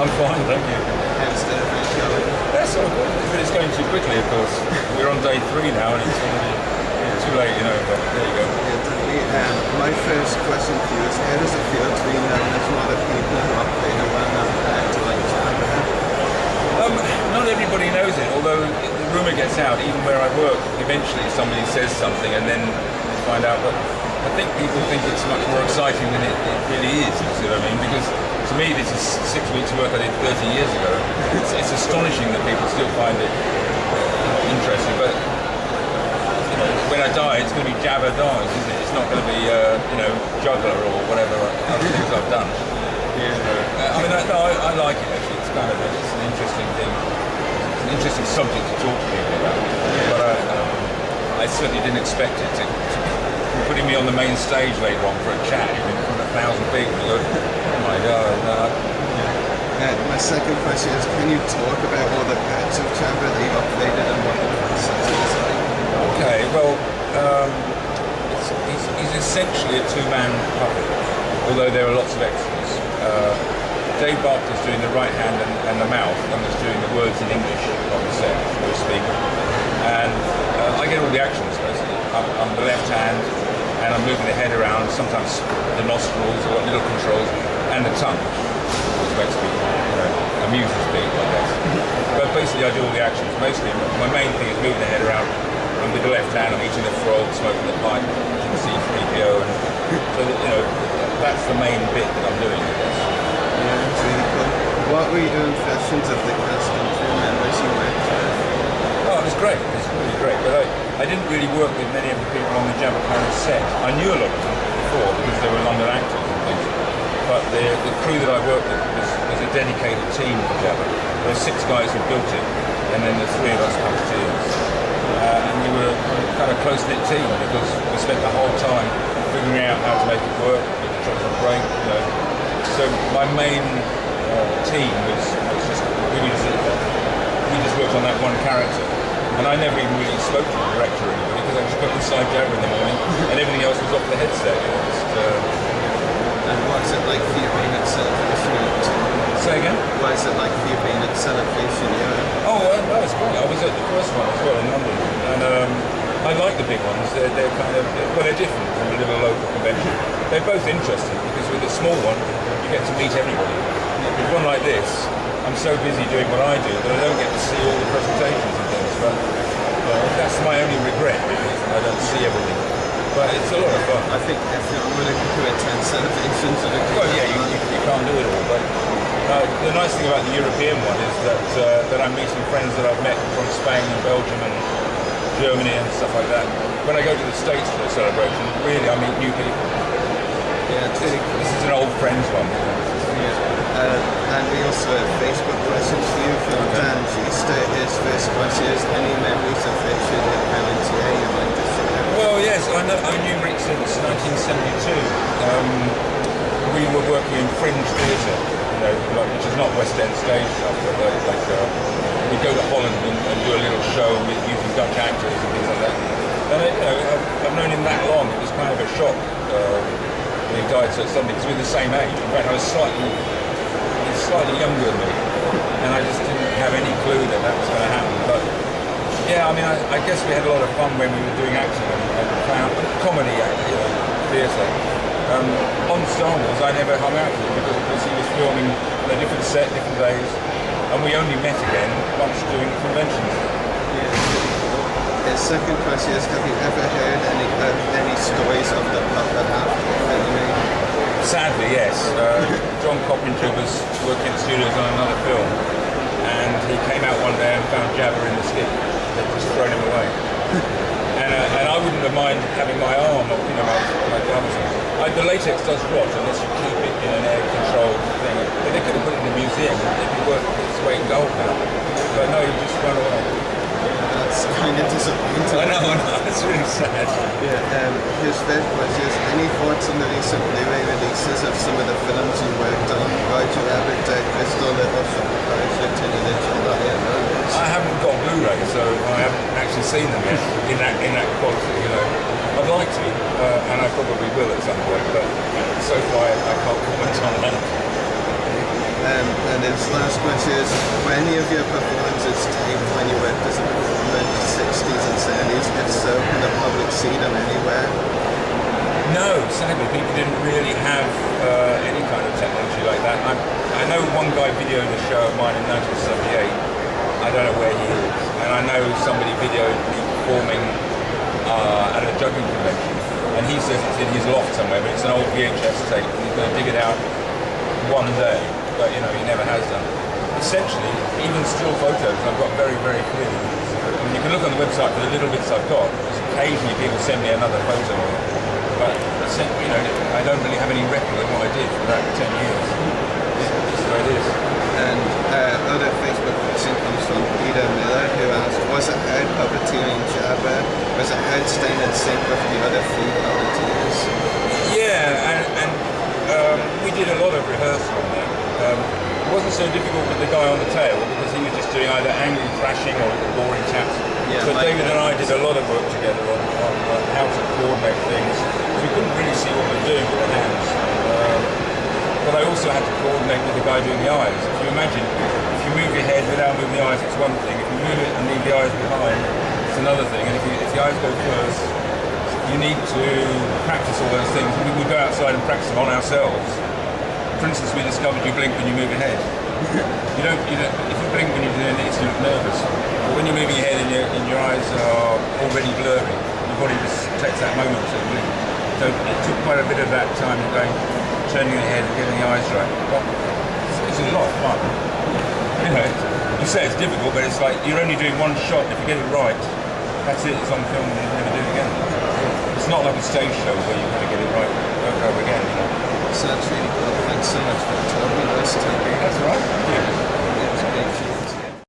I'm fine, thank you. How's the event going? That's all good, but it's going too quickly, of course. We're on day 3 now, and it's already too late, you know, but there you go. Yeah, definitely. My first question for you is, how does it feel to be known as one of the people who are playing a well-known character like Jabba? Not everybody knows it, although the rumour gets out, even where I work, eventually somebody says something and then you find out, but I think people think it's much more exciting than it really is, you see what I mean? Because to me, this is 6 weeks work I did 30 years ago. It's astonishing that people still find it interesting, but you know, when I die, it's going to be Jabba dies, isn't it? It's not going to be, juggler or whatever other things I've done. Yeah. I mean, I like it actually. It's kind of it's an interesting thing. It's an interesting subject to talk to people about. But I certainly didn't expect it to putting me on the main stage later on for a chat in front of 1,000 people. Oh my God. My second question is, can you talk about all the parts of Jabba that you've updated and what the process is like? Okay, well, he's essentially a 2-man puppet, although there are lots of extras. Dave Barker's doing the right hand and the mouth, and is doing the words in English on the set, so to speak. And I get all the actions basically. I'm the left hand, and I'm moving the head around, sometimes the nostrils or little controls, and the tongue, which makes me, amuses people, I guess. But basically I do all the actions. Mostly, my main thing is moving the head around, and with the left hand I'm eating the frog, smoking the pipe, eating C-3PO, and so that, that's the main bit that I'm doing, I guess. Yeah, it's really cool. What were your impressions of the cast and crew members you worked with? Oh, it was great. It was really great. But I didn't really work with many of the people on the Jabba Planet set. I knew a lot of them before because they were London actors and things. But the crew that I worked with was a dedicated team for Jabba. There were 6 guys who built it, and then the 3 of us puppeteers. And we were kind of close-knit team because we spent the whole time figuring out how to make it work, with the chocolate break, So my main team was just we just worked on that one character, and I never even really spoke to the director or anybody because I just got inside Jabba in the morning, and everything else was off the headset. And what's it like for you being at Celebration? Say again? What is it like for you being at Celebration? Yeah. Oh, that was great. I was at the first one as well in London, and I like the big ones. They're kind of they're different from a little local convention. They're both interesting because with a small one you get to meet everybody. With one like this, I'm so busy doing what I do that I don't get to see all the presentations and things. But that's my only regret, really. I don't see everything. But it's a lot of fun. I think everyone would attend Celebrations. Well, yeah, you can't do it all. But the nice thing about the European one is that I'm meeting friends that I've met from Spain and Belgium and Germany and stuff like that. When I go to the States for a celebration, really I meet new people. Yeah, this is an old friends one. Yeah. And we also have Facebook questions for you from Dan Gister. His first question is, any memories of Richard at LNTA you'd like to share? Well, yes, I knew Rick since 1972. We were working in Fringe Theatre, which is not West End stage stuff, but we go to Holland and do a little show using Dutch actors and things like that. And I've known him that long. It was kind of a shock when he died so suddenly, because we're the same age. In fact, I was slightly younger than me, and I just didn't have any clue that was going to happen. But yeah, I mean, I guess we had a lot of fun when we were doing acting and comedy theatre. On Star Wars, I never hung out with him because he was filming on a different set, different days, and we only met again once doing conventions. Yeah. His second question is, have you ever heard any stories of the puppet happening? Sadly, yes. John Coppinger was working in studios on another film, and he came out one day and found Jabba in the skip. They'd just thrown him away. And I wouldn't have minded having my arm, my gloves on. The latex does rot unless you keep it in an air-controlled thing. But they could have put it in the museum. It'd be worth its weight in gold now. But no, he just ran away. That's kind of disappointing. I know, it's really sad. Yeah, his third question is, any thoughts on the recent Blu-ray releases of some of the films you worked on? Roger Rabbit, Crystal, Little Shop of Horrors, Return of the Jedi, and others? I haven't got Blu-ray, so I haven't actually seen them yet in that quality, I'd like to, and I probably will at some point, but so far I can't comment on that. And his last question is, were any of your performances taped when you worked as a performer in the 60s and 70s? If so, can the public see them anywhere? No, sadly, people didn't really have any kind of technology like that. I know one guy videoed a show of mine in 1978. I don't know where he is. And I know somebody videoed me performing at a juggling convention. And he says it's in his loft somewhere, but it's an old VHS tape. And he's going to dig it out one day. But, you know, he never has done. Essentially, even still photos, I've got very, very clearly. I mean, you can look on the website for the little bits I've got. Occasionally people send me another photo of it. But, you know, I don't really have any record of what I did for that 10 years. It's the way it is. And other Facebook question comes from Peter Miller, who asked, was it hard puppeteering Jabba? Was it hard staying in sync with the other three puppeteers? Yeah, and we did a lot of rehearsal on that. It wasn't so difficult with the guy on the tail because he was just doing either angry thrashing or boring taps. Yeah, so David and I did a lot of work together on how to coordinate things. We couldn't really see what we were doing with the hands. But I also had to coordinate with the guy doing the eyes. If you imagine, if you move your head without moving the eyes, it's one thing. If you move it and leave the eyes behind, it's another thing. And if the eyes go first, you need to practice all those things. We would go outside and practice them on ourselves. For instance, we discovered you blink when you move your head. You don't, if you blink when you're doing this, you look nervous. But when you're moving your head and your eyes are already blurry, your body just takes that moment to blink. So it took quite a bit of that time of turning your head and getting the eyes right. But it's a lot of fun. You know, you say it's difficult, but it's like you're only doing one shot. If you get it right, that's it. It's on film and you never do it again. It's not like a stage show where you're going to get it right over again. You know? So that's really cool. Thanks so much for talking to us today. That's all right. Thank you. It was great.